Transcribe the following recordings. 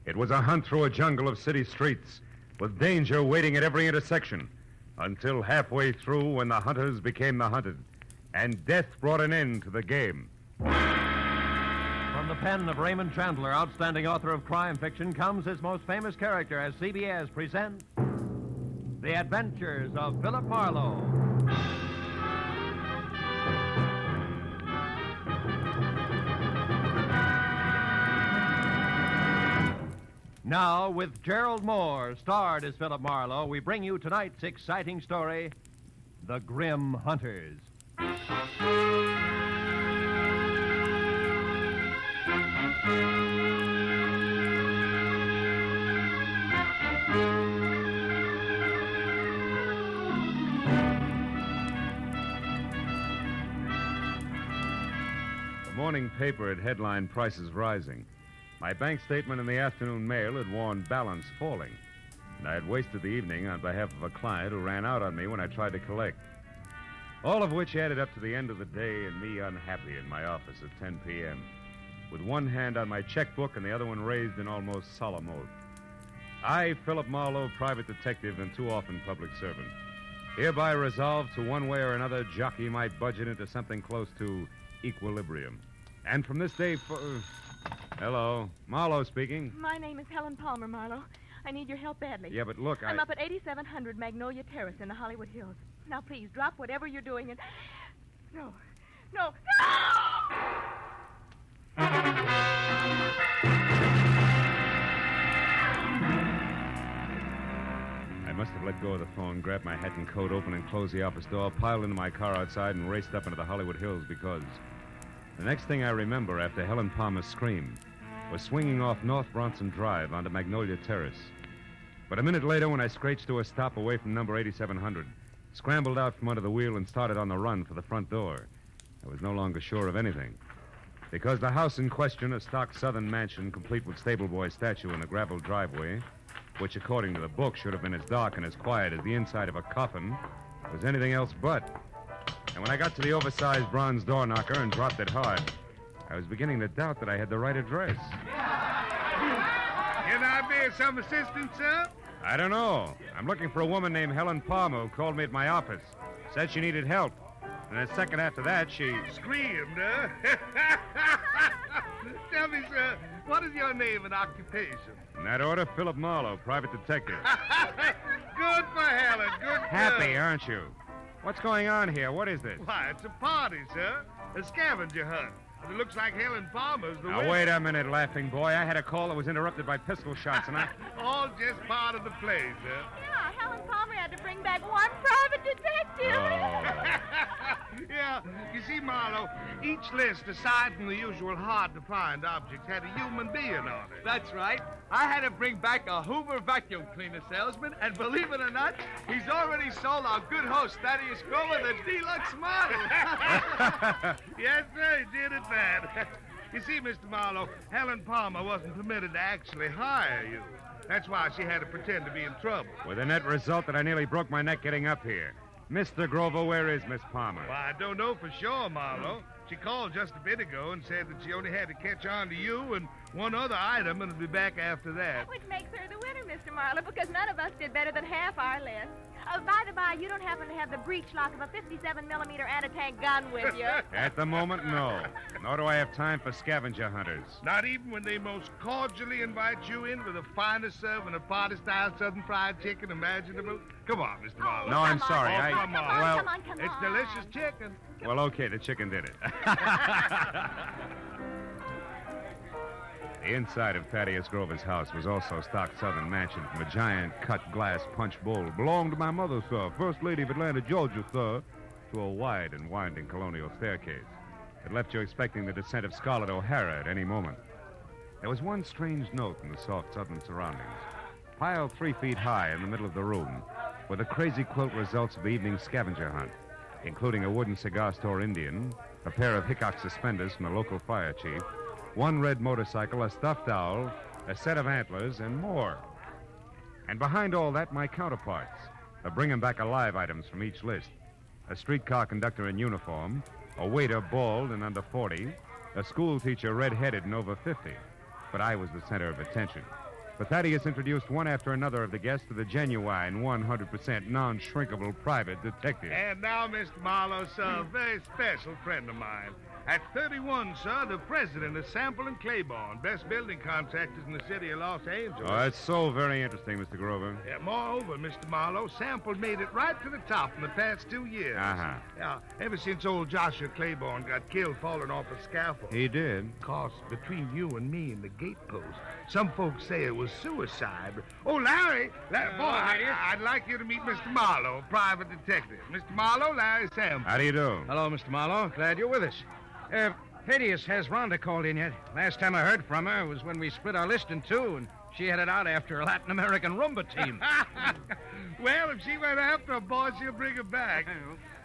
It was a hunt through a jungle of city streets, with danger waiting at every intersection, until halfway through when the hunters became the hunted, and death brought an end to the game. From the pen of Raymond Chandler, outstanding author of crime fiction, comes his most famous character as CBS presents The Adventures of Philip Marlowe. Now, with Gerald Mohr, starred as Philip Marlowe, we bring you tonight's exciting story, The Grim Hunters. The morning paper had headlined prices rising. My bank statement in the afternoon mail had warned balance falling, and I had wasted the evening on behalf of a client who ran out on me when I tried to collect. All of which added up to the end of the day and me unhappy in my office at 10 p.m., with one hand on my checkbook and the other one raised in almost solemn oath. I, Philip Marlowe, private detective and too often public servant, hereby resolve to one way or another jockey my budget into something close to equilibrium. And from this day Hello. Marlowe speaking. My name is Helen Palmer, Marlowe. I need your help badly. Yeah, but look, I'm up at 8700 Magnolia Terrace in the Hollywood Hills. Now, please, drop whatever you're doing and... No! I must have let go of the phone, grabbed my hat and coat, opened and closed the office door, piled into my car outside, and raced up into the Hollywood Hills because... The next thing I remember after Helen Palmer's scream was swinging off North Bronson Drive onto Magnolia Terrace. But a minute later, when I screeched to a stop away from number 8700, scrambled out from under the wheel and started on the run for the front door, I was no longer sure of anything. Because the house in question, a stock southern mansion complete with stable boy statue and a gravel driveway, which according to the book should have been as dark and as quiet as the inside of a coffin, was anything else but. And when I got to the oversized bronze door knocker and dropped it hard, I was beginning to doubt that I had the right address. Can I be of some assistance, sir? I don't know. I'm looking for a woman named Helen Palmer who called me at my office. Said she needed help. And a second after that, she... Screamed, huh? Tell me, sir, what is your name and occupation? In that order, Philip Marlowe, private detective. Good for Helen, good for Happy, aren't you? What's going on here? What is this? Why, it's a party, sir. A scavenger hunt. And it looks like Helen Palmer's the winner. Now, wait a minute, laughing boy. I had a call that was interrupted by pistol shots, and I... All just part of the play, sir. Yeah, Helen Palmer had to bring back one private detective. Yeah, you see, Marlowe, each list, aside from the usual hard-to-find objects, had a human being on it. That's right. I had to bring back a Hoover vacuum cleaner salesman, and believe it or not, he's already sold our good host, Thaddeus Grover, the deluxe model. Yes, sir, he did it bad. You see, Mr. Marlowe, Helen Palmer wasn't permitted to actually hire you. That's why she had to pretend to be in trouble. With the net result that I nearly broke my neck getting up here. Mr. Grover, where is Miss Palmer? Well, I don't know for sure, Marlowe. She called just a bit ago and said that she only had to catch on to you and one other item and would be back after that. Which makes her the winner, Mr. Marlowe, because none of us did better than half our list. By the by, you don't happen to have the breech lock of a 57-millimeter anti-tank gun with you. At the moment, no. Nor do I have time for scavenger hunters. Not even when they most cordially invite you in for the finest serving of party-style Southern fried chicken imaginable? Come on, Mr. Marlowe. No, I'm sorry. Come on. Well, come on. It's delicious chicken. Well, okay, the chicken did it. The inside of Thaddeus Grover's house was also stock southern mansion from a giant cut glass punch bowl. Belonged to my mother, sir, First Lady of Atlanta, Georgia, sir, to a wide and winding colonial staircase. It left you expecting the descent of Scarlett O'Hara at any moment. There was one strange note in the soft southern surroundings. Piled 3 feet high in the middle of the room were the crazy quilt results of the evening scavenger hunt, including a wooden cigar store Indian, a pair of Hickok suspenders from the local fire chief, one red motorcycle, a stuffed owl, a set of antlers, and more. And behind all that, my counterparts, the bring-em-back-alive items from each list. A streetcar conductor in uniform, a waiter bald and under 40, a school teacher red-headed and over 50. But I was the center of attention. But Thaddeus introduced one after another of the guests to the genuine, 100% non-shrinkable private detective. And now, Mr. Marlowe, sir, a very special friend of mine. At 31, sir, the president of Sample and Claiborne, best building contractors in the city of Los Angeles. Oh, that's so very interesting, Mr. Grover. Yeah, moreover, Mr. Marlowe, Sample made it right to the top in the past 2 years. Uh-huh. Yeah, ever since old Joshua Claiborne got killed falling off a scaffold. He did. Of course, between you and me and the gatepost, some folks say it was suicide. But... Oh, Larry, boy, I'd like you to meet Mr. Marlowe, private detective. Mr. Marlowe, Larry Sample. How do you do? Hello, Mr. Marlowe. Glad you're with us. Thaddeus, has Rhonda called in yet? Last time I heard from her was when we split our list in two, and she headed out after a Latin American rumba team. Well, if she went after a boy, she'll bring her back.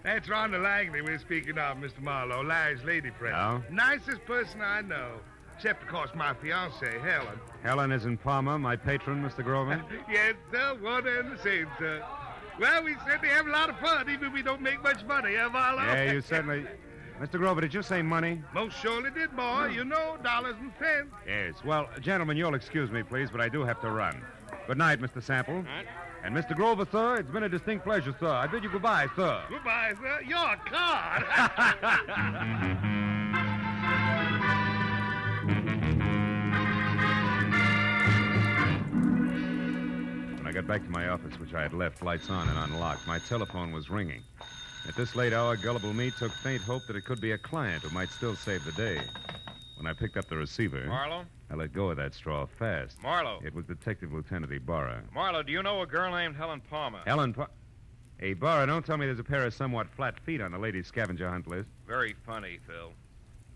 That's Rhonda Langley we're speaking of, Mr. Marlowe, Larry's lady friend. Oh? Nicest person I know. Except, of course, my fiancée, Helen. Helen is in Palma, my patron, Mr. Grover. Yes, sir, one and the same, sir. Well, we certainly have a lot of fun, even if we don't make much money, eh, Marlowe? Yeah, you certainly... Mr. Grover, did you say money? Most surely did, boy. You know, dollars and cents. Yes. Well, gentlemen, you'll excuse me, please, but I do have to run. Good night, Mr. Sample. Right. And Mr. Grover, sir, it's been a distinct pleasure, sir. I bid you goodbye, sir. Goodbye, sir. You're a card. When I got back to my office, which I had left lights on and unlocked, my telephone was ringing. At this late hour, gullible me took faint hope that it could be a client who might still save the day. When I picked up the receiver, Marlowe? I let go of that straw fast. Marlowe. It was Detective Lieutenant Ibarra. Marlowe, do you know a girl named Helen Palmer? Hey, Ibarra, don't tell me there's a pair of somewhat flat feet on the ladies' scavenger hunt list. Very funny, Phil.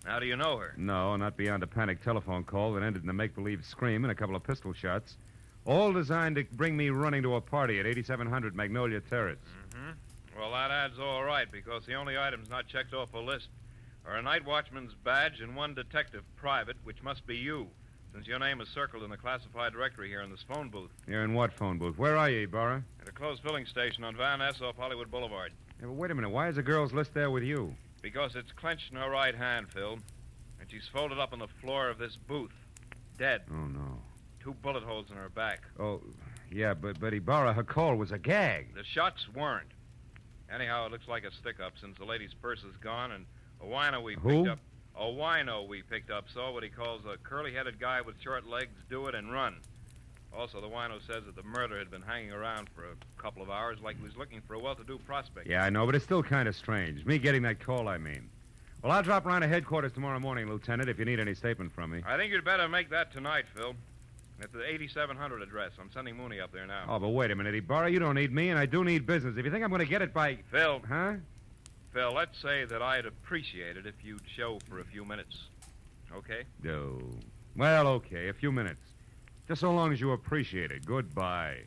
How do you know her? No, not beyond a panic telephone call that ended in a make-believe scream and a couple of pistol shots. All designed to bring me running to a party at 8700 Magnolia Terrace. Mm-hmm. Well, that adds all right, because the only items not checked off a list are a night watchman's badge and one detective private, which must be you, since your name is circled in the classified directory here in this phone booth. You're in what phone booth? Where are you, Ibarra? At a closed filling station on Van Ness off Hollywood Boulevard. Yeah, but wait a minute. Why is the girl's list there with you? Because it's clenched in her right hand, Phil. And she's folded up on the floor of this booth. Dead. Oh, no. 2 bullet holes in her back. Oh, yeah, but Ibarra, her call was a gag. The shots weren't. Anyhow, it looks like a stick-up since the lady's purse is gone and a wino we picked up. A wino we picked up saw what he calls a curly-headed guy with short legs do it and run. Also, the wino says that the murderer had been hanging around for a couple of hours like he was looking for a well-to-do prospect. Yeah, I know, but it's still kind of strange. Me getting that call, I mean. Well, I'll drop around to headquarters tomorrow morning, Lieutenant, if you need any statement from me. I think you'd better make that tonight, Phil. At the 8700 address. I'm sending Mooney up there now. Oh, but wait a minute, Ibarra. You don't need me, and I do need business. If you think I'm going to get it by... Phil. Huh? Phil, let's say that I'd appreciate it if you'd show for a few minutes. Okay? No. Well, okay, a few minutes. Just so long as you appreciate it. Goodbye.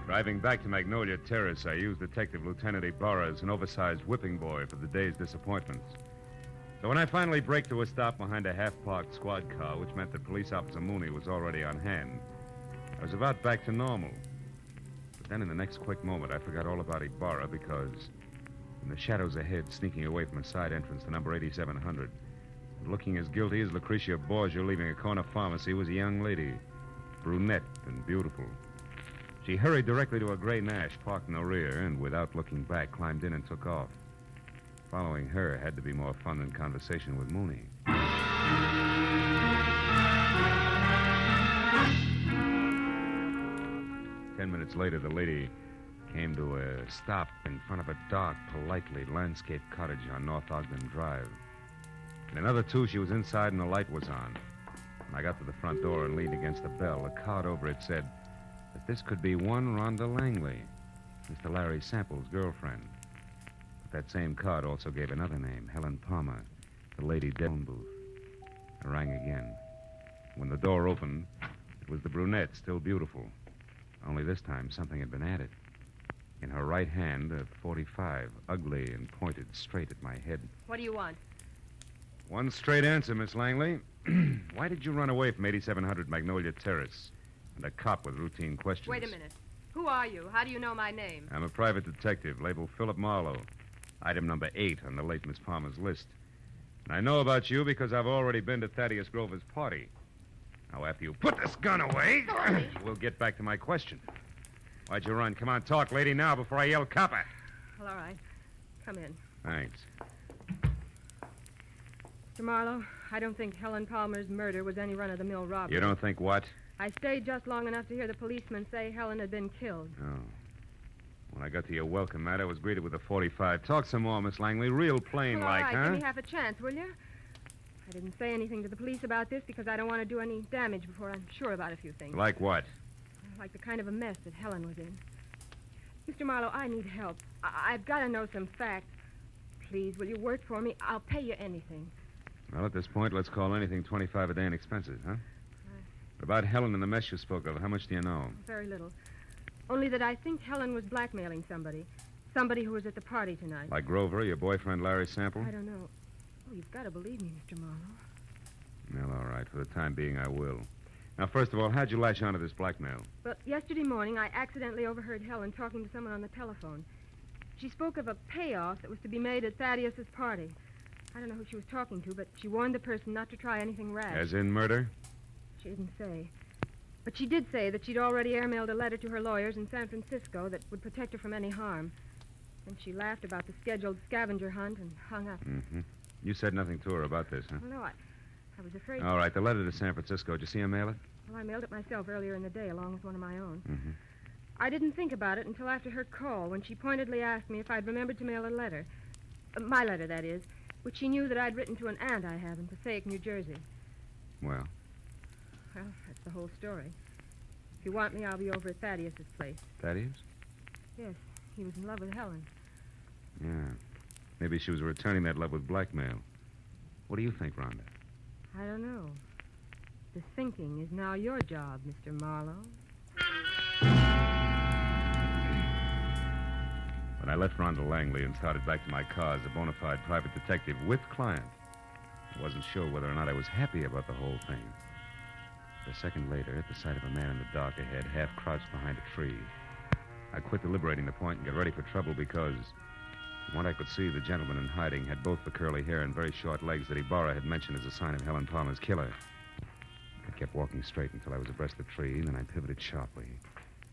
Driving back to Magnolia Terrace, I used Detective Lieutenant Ibarra as an oversized whipping boy for the day's disappointments. So when I finally braked to a stop behind a half-parked squad car, which meant that Police Officer Mooney was already on hand, I was about back to normal. But then in the next quick moment, I forgot all about Ibarra because in the shadows ahead, sneaking away from a side entrance to number 8700, looking as guilty as Lucretia Borgia leaving a corner pharmacy, was a young lady, brunette and beautiful. She hurried directly to a gray Nash parked in the rear and, without looking back, climbed in and took off. Following her had to be more fun than conversation with Mooney. 10 minutes later, the lady came to a stop in front of a dark, politely landscaped cottage on North Ogden Drive. In another 2, she was inside and the light was on. When I got to the front door and leaned against the bell, a card over it said that this could be one Rhonda Langley, Mr. Larry Sample's girlfriend. But that same card also gave another name, Helen Palmer, the lady dead in the phone booth. I rang again. When the door opened, it was the brunette, still beautiful. Only this time, something had been added. In her right hand, a .45, ugly and pointed straight at my head. What do you want? One straight answer, Miss Langley. Why did you run away from 8700 Magnolia Terrace? And a cop with routine questions. Wait a minute. Who are you? How do you know my name? I'm a private detective labeled Philip Marlowe. Item number 8 on the late Miss Palmer's list. And I know about you because I've already been to Thaddeus Grover's party. Now, after you put this gun away, we'll get back to my question. Why'd you run? Come on, talk, lady, now before I yell copper. Well, all right. Come in. Thanks. Mr. Marlowe, I don't think Helen Palmer's murder was any run-of-the-mill robbery. You don't think what? I stayed just long enough to hear the policeman say Helen had been killed. Oh. When I got to your welcome mat, I was greeted with a .45. Talk some more, Miss Langley. Real plain Well, all like, right, huh? give me half a chance, will you? I didn't say anything to the police about this because I don't want to do any damage before I'm sure about a few things. Like what? Like the kind of a mess that Helen was in. Mr. Marlowe, I need help. I've got to know some facts. Please, will you work for me? I'll pay you anything. Well, at this point, let's call anything 25 a day in expenses, huh? About Helen and the mess you spoke of, how much do you know? Very little. Only that I think Helen was blackmailing somebody. Somebody who was at the party tonight. Like Grover, your boyfriend Larry Sample? I don't know. Oh, you've got to believe me, Mr. Marlowe. Well, all right. For the time being, I will. Now, first of all, how'd you latch onto this blackmail? Well, yesterday morning, I accidentally overheard Helen talking to someone on the telephone. She spoke of a payoff that was to be made at Thaddeus's party. I don't know who she was talking to, but she warned the person not to try anything rash. As in murder? She didn't say. But she did say that she'd already airmailed a letter to her lawyers in San Francisco that would protect her from any harm. And she laughed about the scheduled scavenger hunt and hung up. Mm-hmm. You said nothing to her about this, huh? Well, no, I was afraid... All right, the letter to San Francisco. Did you see her mail it? Well, I mailed it myself earlier in the day, along with one of my own. Mm-hmm. I didn't think about it until after her call, when she pointedly asked me if I'd remembered to mail a letter. My letter, that is, which she knew that I'd written to an aunt I have in Passaic, New Jersey. Well? Well, that's the whole story. If you want me, I'll be over at Thaddeus's place. Thaddeus? Yes, he was in love with Helen. Yeah. Maybe she was returning that love with blackmail. What do you think, Rhonda? I don't know. The thinking is now your job, Mr. Marlowe. When I left Rhonda Langley and started back to my car as a bona fide private detective with client, I wasn't sure whether or not I was happy about the whole thing. A second later, at the sight of a man in the dark ahead, half crouched behind a tree, I quit deliberating the point and got ready for trouble because, from what I could see, the gentleman in hiding had both the curly hair and very short legs that Ibarra had mentioned as a sign of Helen Palmer's killer. I kept walking straight until I was abreast the tree, then I pivoted sharply,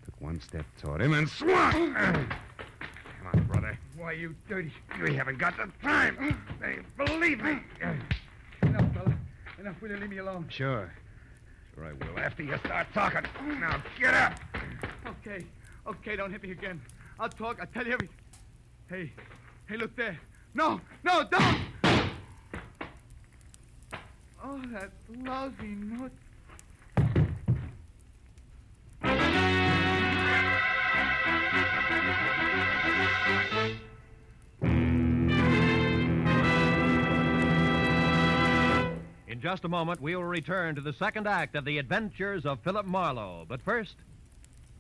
took one step toward him, and swung! Come on, brother. Why, you dirty... We haven't got the time. They believe me. Enough, fella. Enough. Will you leave me alone? Sure. Sure I will, after you start talking. Now, get up. Okay. Okay, don't hit me again. I'll talk. I'll tell you everything. Hey. Hey, look there. No, don't! Oh, that lousy note. In just a moment, we will return to the second act of The Adventures of Philip Marlowe. But first,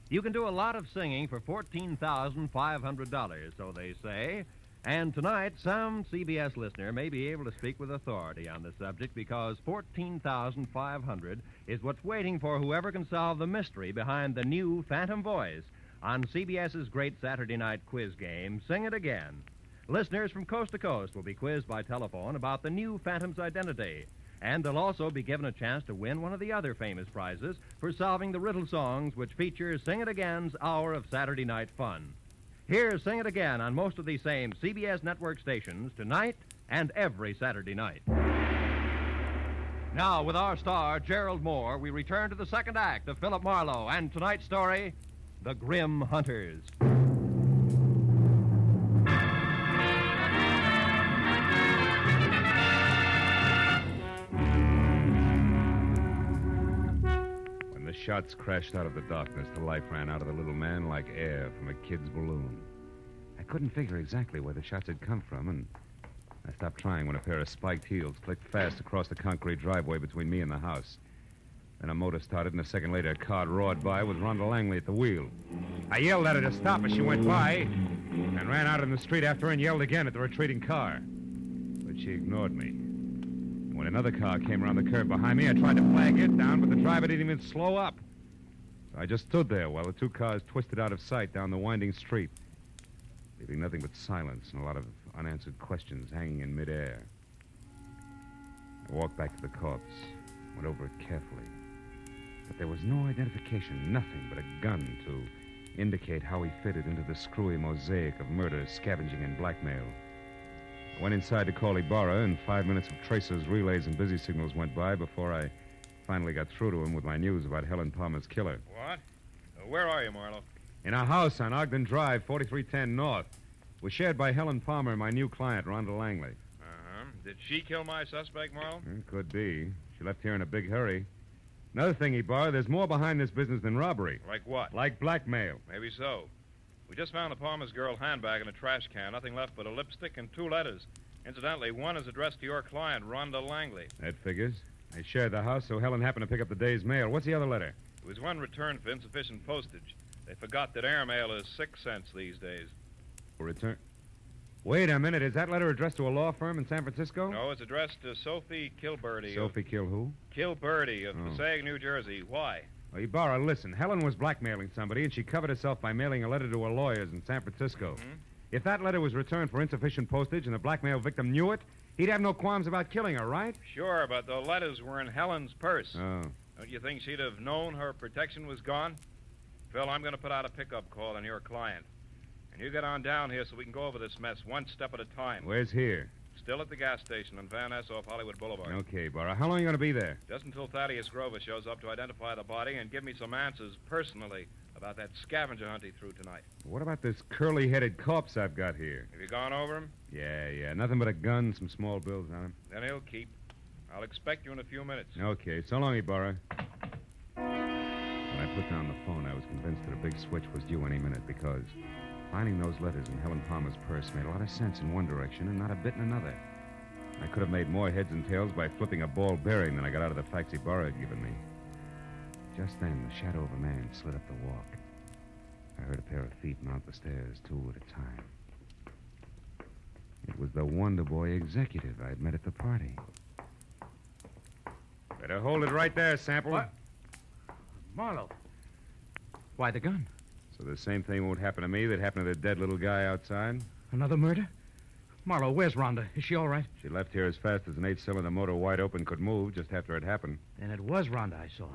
you can do a lot of singing for $14,500, so they say. And tonight, some CBS listener may be able to speak with authority on the subject because $14,500 is what's waiting for whoever can solve the mystery behind the new Phantom Voice on CBS's great Saturday night quiz game, Sing It Again. Listeners from coast to coast will be quizzed by telephone about the new Phantom's identity. And they'll also be given a chance to win one of the other famous prizes for solving the riddle songs which feature Sing It Again's hour of Saturday night fun. Here's Sing It Again on most of these same CBS network stations tonight and every Saturday night. Now, with our star, Gerald Mohr, we return to the second act of Philip Marlowe and tonight's story, The Grim Hunters. The shots crashed out of the darkness. The life ran out of the little man like air from a kid's balloon. I couldn't figure exactly where the shots had come from, and I stopped trying when a pair of spiked heels clicked fast across the concrete driveway between me and the house. Then a motor started, and a second later, a car roared by with Rhonda Langley at the wheel. I yelled at her to stop as she went by, and ran out in the street after her and yelled again at the retreating car. But she ignored me. When another car came around the curve behind me, I tried to flag it down, but the driver didn't even slow up. So I just stood there while the two cars twisted out of sight down the winding street, leaving nothing but silence and a lot of unanswered questions hanging in midair. I walked back to the corpse, went over it carefully. But there was no identification, nothing but a gun to indicate how he fitted into the screwy mosaic of murder, scavenging, and blackmail. I went inside to call Ibarra, and 5 minutes of tracers, relays, and busy signals went by before I finally got through to him with my news about Helen Palmer's killer. What? Where are you, Marlowe? In a house on Ogden Drive, 4310 North. Was shared by Helen Palmer and my new client, Rhonda Langley. Uh-huh. Did she kill my suspect, Marlowe? Could be. She left here in a big hurry. Another thing, Ibarra, there's more behind this business than robbery. Like what? Like blackmail. Maybe so. We just found the Palmer's girl handbag in a trash can. Nothing left but a lipstick and 2 letters. Incidentally, one is addressed to your client, Rhonda Langley. That figures. I shared the house, so Helen happened to pick up the day's mail. What's the other letter? It was one returned for insufficient postage. They forgot that airmail is 6 cents these days. Return. Wait a minute. Is that letter addressed to a law firm in San Francisco? No, it's addressed to Sophie Kilberty. Sophie Kill who? Kilberty of Passaic, New Jersey. Why? Well, Ibarra, listen. Helen was blackmailing somebody, and she covered herself by mailing a letter to her lawyers in San Francisco. Mm-hmm. If that letter was returned for insufficient postage and the blackmail victim knew it, he'd have no qualms about killing her, right? Sure, but the letters were in Helen's purse. Oh. Don't you think she'd have known her protection was gone? Phil, I'm going to put out a pickup call on your client. And you get on down here so we can go over this mess one step at a time. Where's here? Still at the gas station on Van Ness off Hollywood Boulevard. Okay, Ibarra. How long are you going to be there? Just until Thaddeus Grover shows up to identify the body and give me some answers personally about that scavenger hunt he threw tonight. What about this curly-headed corpse I've got here? Have you gone over him? Yeah. Nothing but a gun and some small bills on him. Then he'll keep. I'll expect you in a few minutes. Okay. So long, Ibarra. When I put down the phone, I was convinced that a big switch was due any minute because finding those letters in Helen Palmer's purse made a lot of sense in one direction and not a bit in another. I could have made more heads and tails by flipping a ball bearing than I got out of the facts Ibarra had given me. Just then, the shadow of a man slid up the walk. I heard a pair of feet mount the stairs, 2 at a time. It was the Wonder Boy executive I'd met at the party. Better hold it right there, Sample. What? Marlowe. Why the gun? So the same thing won't happen to me that happened to the dead little guy outside? Another murder? Marlowe, where's Rhonda? Is she all right? She left here as fast as an 8-cylinder motor wide open could move just after it happened. Then it was Rhonda I saw.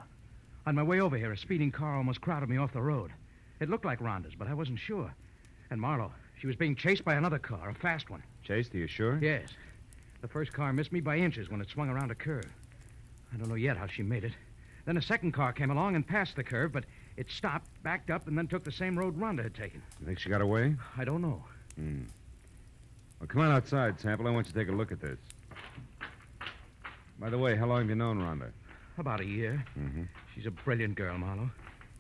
On my way over here, a speeding car almost crowded me off the road. It looked like Rhonda's, but I wasn't sure. And Marlowe, she was being chased by another car, a fast one. Chased, are you sure? Yes. The first car missed me by inches when it swung around a curve. I don't know yet how she made it. Then a second car came along and passed the curve, but it stopped, backed up, and then took the same road Rhonda had taken. You think she got away? I don't know. Well, come on outside, Sample. I want you to take a look at this. By the way, how long have you known Rhonda? About a year. Mm-hmm. She's a brilliant girl, Marlowe.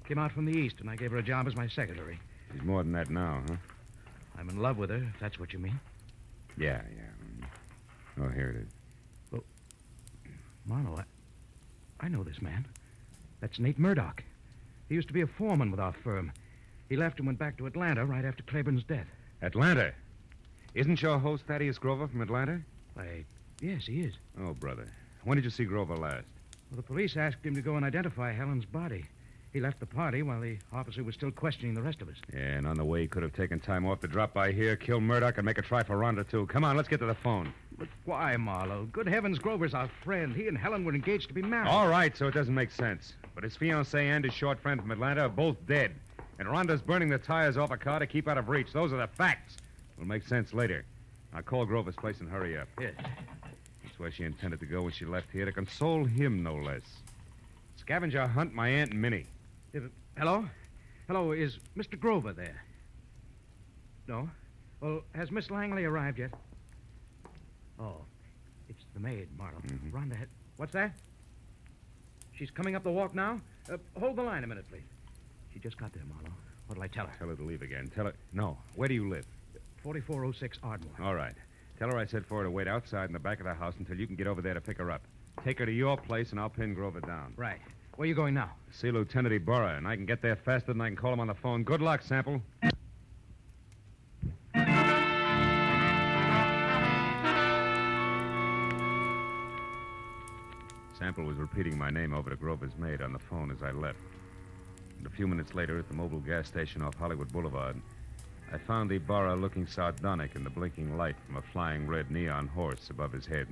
Came out from the East, and I gave her a job as my secretary. She's more than that now, huh? I'm in love with her, if that's what you mean. Yeah. Oh, here it is. Well, Marlowe, I know this man. That's Nate Murdoch. He used to be a foreman with our firm. He left and went back to Atlanta right after Claiborne's death. Atlanta? Isn't your host Thaddeus Grover from Atlanta? Yes, he is. Oh, brother. When did you see Grover last? Well, the police asked him to go and identify Helen's body. He left the party while the officer was still questioning the rest of us. Yeah, and on the way, he could have taken time off to drop by here, kill Murdoch, and make a try for Rhonda, too. Come on, let's get to the phone. But why, Marlowe? Good heavens, Grover's our friend. He and Helen were engaged to be married. All right, so it doesn't make sense. But his fiancée and his short friend from Atlanta are both dead. And Rhonda's burning the tires off a car to keep out of reach. Those are the facts. It'll make sense later. I'll call Grover's place and hurry up. Yes. That's where she intended to go when she left here, to console him, no less. Scavenger hunt my Aunt Minnie. Hello? Hello, is Mr. Grover there? No? Well, has Miss Langley arrived yet? Oh, it's the maid, Marlowe. Mm-hmm. Rhonda had... What's that? She's coming up the walk now? Hold the line a minute, please. She just got there, Marlowe. What'll I tell her? Tell her to leave again. Tell her... No. Where do you live? 4406 Ardmore. All right. Tell her I said for her to wait outside in the back of the house until you can get over there to pick her up. Take her to your place, and I'll pin Grover down. Right. Where are you going now? See Lieutenant Ibarra, and I can get there faster than I can call him on the phone. Good luck, Sample. Sample was repeating my name over to Grover's maid on the phone as I left. And a few minutes later, at the mobile gas station off Hollywood Boulevard, I found Ibarra looking sardonic in the blinking light from a flying red neon horse above his head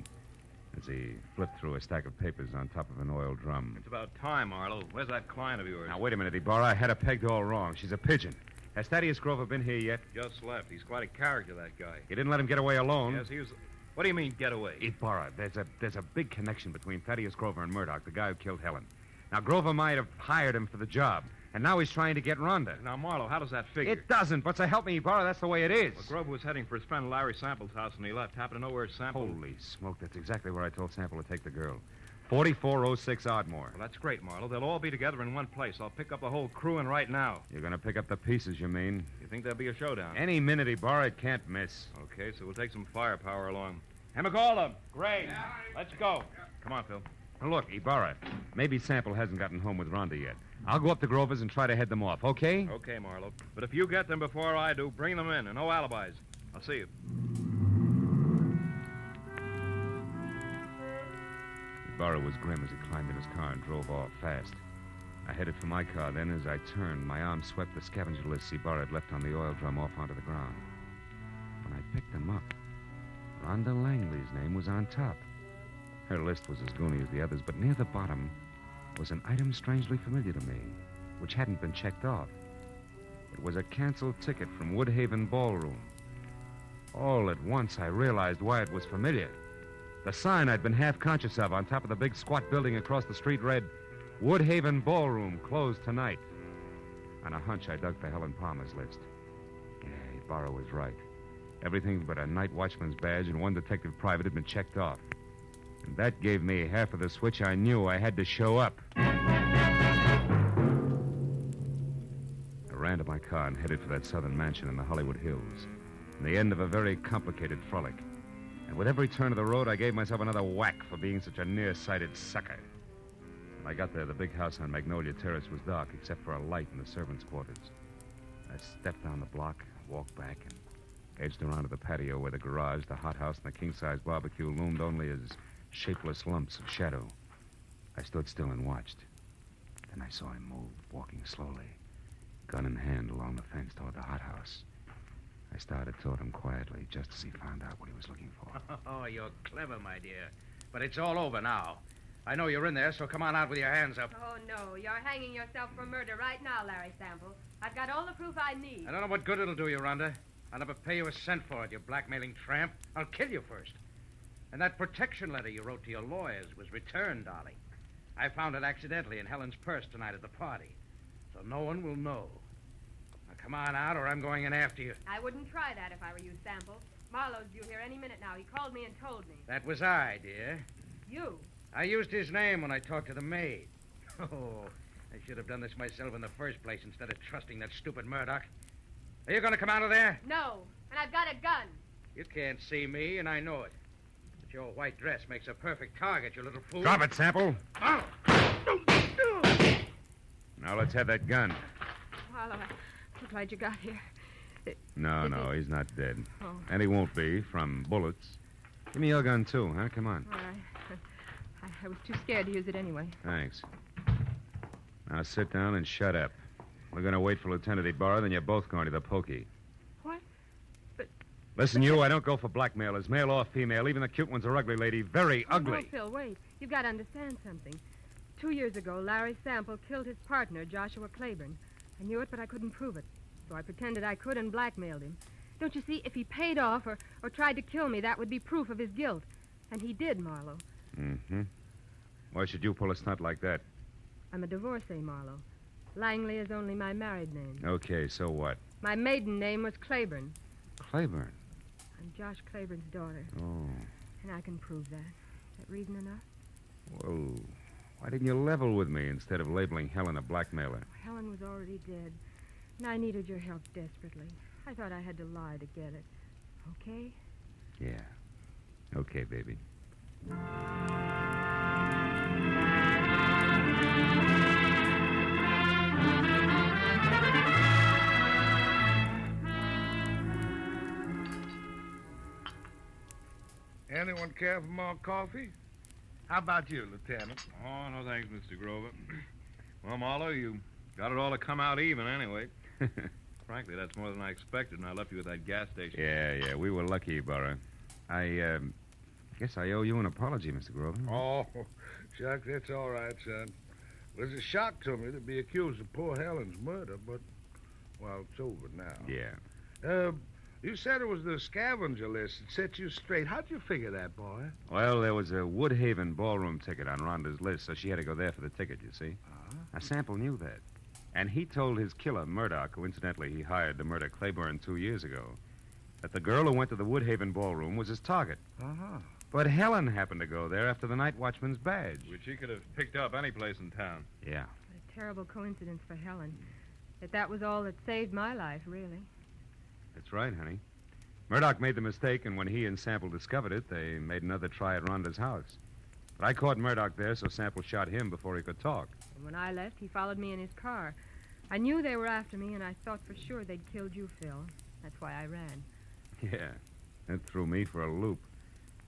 as he flipped through a stack of papers on top of an oil drum. It's about time, Marlowe. Where's that client of yours? Now, wait a minute, Ibarra. I had her pegged all wrong. She's a pigeon. Has Thaddeus Grover been here yet? Just left. He's quite a character, that guy. You didn't let him get away alone? Yes, he was... What do you mean, get away? Ibarra, there's a big connection between Thaddeus Grover and Murdoch, the guy who killed Helen. Now, Grover might have hired him for the job, and now he's trying to get Rhonda. Now, Marlowe, how does that figure? It doesn't, but so help me, Ibarra, that's the way it is. Well, Grover was heading for his friend Larry Sample's house when he left. Happened to know where Sample... Holy smoke, that's exactly where I told Sample to take the girl. 4406 Ardmore. Well, that's great, Marlowe. They'll all be together in one place. I'll pick up the whole crew in right now. You're going to pick up the pieces, you mean? You think there'll be a showdown? Any minute, Ibarra, it can't miss. Okay, so we'll take some firepower along. Hemigala, Gray, let's go. Come on, Phil. Now, look, Ibarra, maybe Sample hasn't gotten home with Rhonda yet. I'll go up to Grover's and try to head them off, okay? Okay, Marlowe. But if you get them before I do, bring them in, and no alibis. I'll see you. Ibarra was grim as he climbed in his car and drove off fast. I headed for my car. Then, as I turned, my arm swept the scavenger lists Ibarra had left on the oil drum off onto the ground. When I picked them up, Rhonda Langley's name was on top. Her list was as goony as the others, but near the bottom was an item strangely familiar to me, which hadn't been checked off. It was a canceled ticket from Woodhaven Ballroom. All at once, I realized why it was familiar. The sign I'd been half conscious of on top of the big squat building across the street read, Woodhaven Ballroom, closed tonight. On a hunch, I dug for Helen Palmer's list. Yeah, Ibarra was right. Everything but a night watchman's badge and one detective private had been checked off. And that gave me half of the switch I knew I had to show up. I ran to my car and headed for that southern mansion in the Hollywood Hills, the end of a very complicated frolic. And with every turn of the road, I gave myself another whack for being such a nearsighted sucker. When I got there, the big house on Magnolia Terrace was dark, except for a light in the servants' quarters. I stepped down the block, walked back, and edged around to the patio where the garage, the hothouse, and the king-size barbecue loomed only as shapeless lumps of shadow. I stood still and watched. Then I saw him move, walking slowly, gun in hand along the fence toward the hothouse. I started toward him quietly, just as he found out what he was looking for. Oh, you're clever, my dear. But it's all over now. I know you're in there, so come on out with your hands up. Oh, no. You're hanging yourself for murder right now, Larry Sample. I've got all the proof I need. I don't know what good it'll do you, Rhonda. I'll never pay you a cent for it, you blackmailing tramp. I'll kill you first. And that protection letter you wrote to your lawyers was returned, darling. I found it accidentally in Helen's purse tonight at the party. So no one will know. Now, come on out, or I'm going in after you. I wouldn't try that if I were you, Sample. Marlowe's due here any minute now. He called me and told me. That was I, dear. You? I used his name when I talked to the maid. Oh, I should have done this myself in the first place instead of trusting that stupid Murdoch. Are you going to come out of there? No, and I've got a gun. You can't see me, and I know it. But your white dress makes a perfect target, you little fool. Drop it, Sample. Oh. Now let's have that gun. Marlowe, I'm glad you got here. No, he's not dead. Oh. And he won't be from bullets. Give me your gun, too, huh? Come on. All right. I was too scared to use it anyway. Thanks. Now sit down and shut up. We're going to wait for Lieutenant Ibarra, then you're both going to the pokey. What? But... Listen, you, I don't go for blackmailers, male or female. Even the cute ones are ugly, lady. Very ugly. No, Phil, wait. You've got to understand something. 2 years ago, Larry Sample killed his partner, Joshua Claiborne. I knew it, but I couldn't prove it. So I pretended I could and blackmailed him. Don't you see, if he paid off or tried to kill me, that would be proof of his guilt. And he did, Marlowe. Mm-hmm. Why should you pull a stunt like that? I'm a divorcee, Marlowe. Langley is only my married name. Okay, so what? My maiden name was Claiborne. Claiborne? I'm Josh Claiborne's daughter. Oh. And I can prove that. Is that reason enough? Well, why didn't you level with me instead of labeling Helen a blackmailer? Helen was already dead, and I needed your help desperately. I thought I had to lie to get it. Okay? Yeah. Okay, baby. Anyone care for more coffee? How about you, Lieutenant? Oh, no thanks, Mr. Grover. Well, Marlowe, you got it all to come out even anyway. Frankly, that's more than I expected, and I left you at that gas station. Yeah, we were lucky, Burra. I guess I owe you an apology, Mr. Grover. Oh, Chuck, that's all right, son. It was a shock to me to be accused of poor Helen's murder, but, well, it's over now. Yeah. You said it was the scavenger list that set you straight. How'd you figure that, boy? Well, there was a Woodhaven ballroom ticket on Rhonda's list, so she had to go there for the ticket, you see. Now, Sample knew that. And he told his killer, Murdoch, who incidentally he hired to murder Claiborne 2 years ago, that the girl who went to the Woodhaven ballroom was his target. Uh-huh. But Helen happened to go there after the night watchman's badge. Which he could have picked up any place in town. Yeah. What a terrible coincidence for Helen. That was all that saved my life, really. That's right, honey. Murdoch made the mistake, and when he and Sample discovered it, they made another try at Rhonda's house. But I caught Murdoch there, so Sample shot him before he could talk. And when I left, he followed me in his car. I knew they were after me, and I thought for sure they'd killed you, Phil. That's why I ran. Yeah, that threw me for a loop.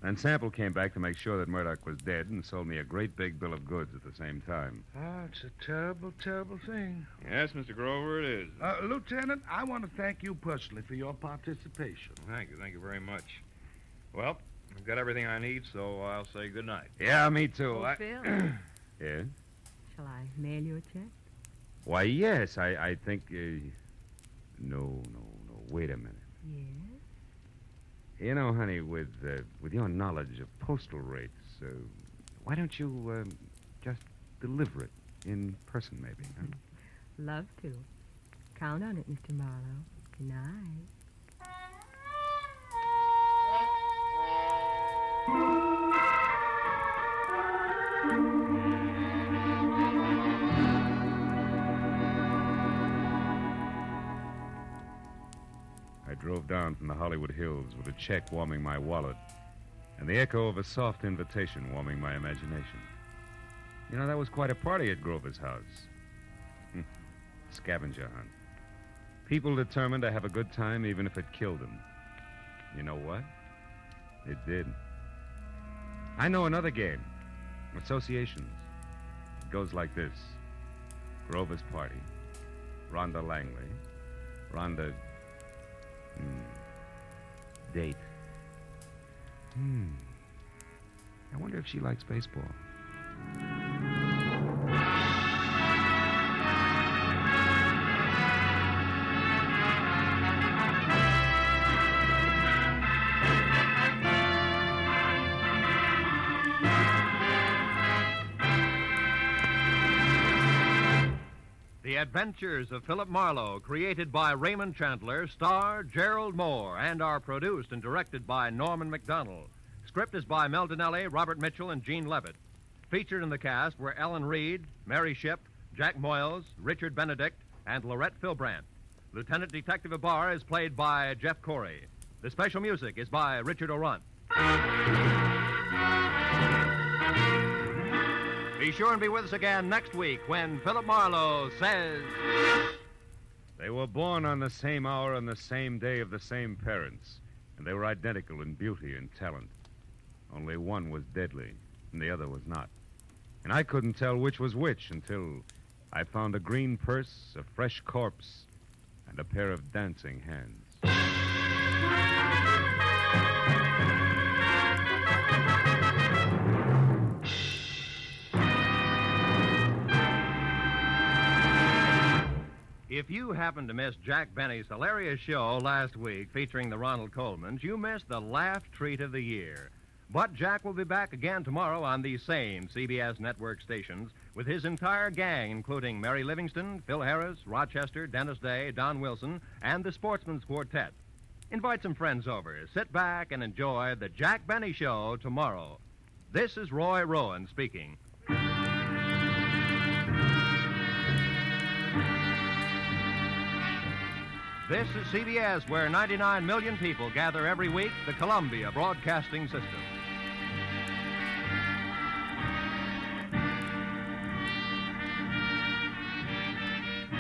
Then Sample came back to make sure that Murdoch was dead and sold me a great big bill of goods at the same time. Oh, it's a terrible, terrible thing. Yes, Mr. Grover, it is. Lieutenant, I want to thank you personally for your participation. Thank you very much. Well, I've got everything I need, so I'll say good night. Yeah, me too. Oh, Phil, Yeah? shall I mail you a check? Why, yes, I think... No. Wait a minute. Yes? You know, honey, with your knowledge of postal rates, why don't you just deliver it in person, maybe, huh? Love to. Count on it, Mr. Marlowe. Good night. I drove down from the Hollywood Hills with a check warming my wallet and the echo of a soft invitation warming my imagination. You know, that was quite a party at Grover's house. Scavenger hunt. People determined to have a good time even if it killed them. You know what? It did. I know another game. Associations. It goes like this. Grover's party. Rhonda Langley. Rhonda... Date. I wonder if she likes baseball. The Adventures of Philip Marlowe, created by Raymond Chandler, star Gerald Mohr, and are produced and directed by Norman McDonald. Script is by Mel Donnelly, Robert Mitchell, and Gene Levitt. Featured in the cast were Ellen Reed, Mary Shipp, Jack Moyles, Richard Benedict, and Lorette Philbrandt. Lieutenant Detective Ibarra is played by Jeff Corey. The special music is by Richard O'Runt. Be sure and be with us again next week when Philip Marlowe says... They were born on the same hour on the same day of the same parents, and they were identical in beauty and talent. Only one was deadly, and the other was not. And I couldn't tell which was which until I found a green purse, a fresh corpse, and a pair of dancing hands. If you happened to miss Jack Benny's hilarious show last week featuring the Ronald Colemans, you missed the laugh treat of the year. But Jack will be back again tomorrow on these same CBS network stations with his entire gang, including Mary Livingston, Phil Harris, Rochester, Dennis Day, Don Wilson, and the Sportsman's Quartet. Invite some friends over. Sit back and enjoy the Jack Benny Show tomorrow. This is Roy Rowan speaking. This is CBS, where 99 million people gather every week, the Columbia Broadcasting System.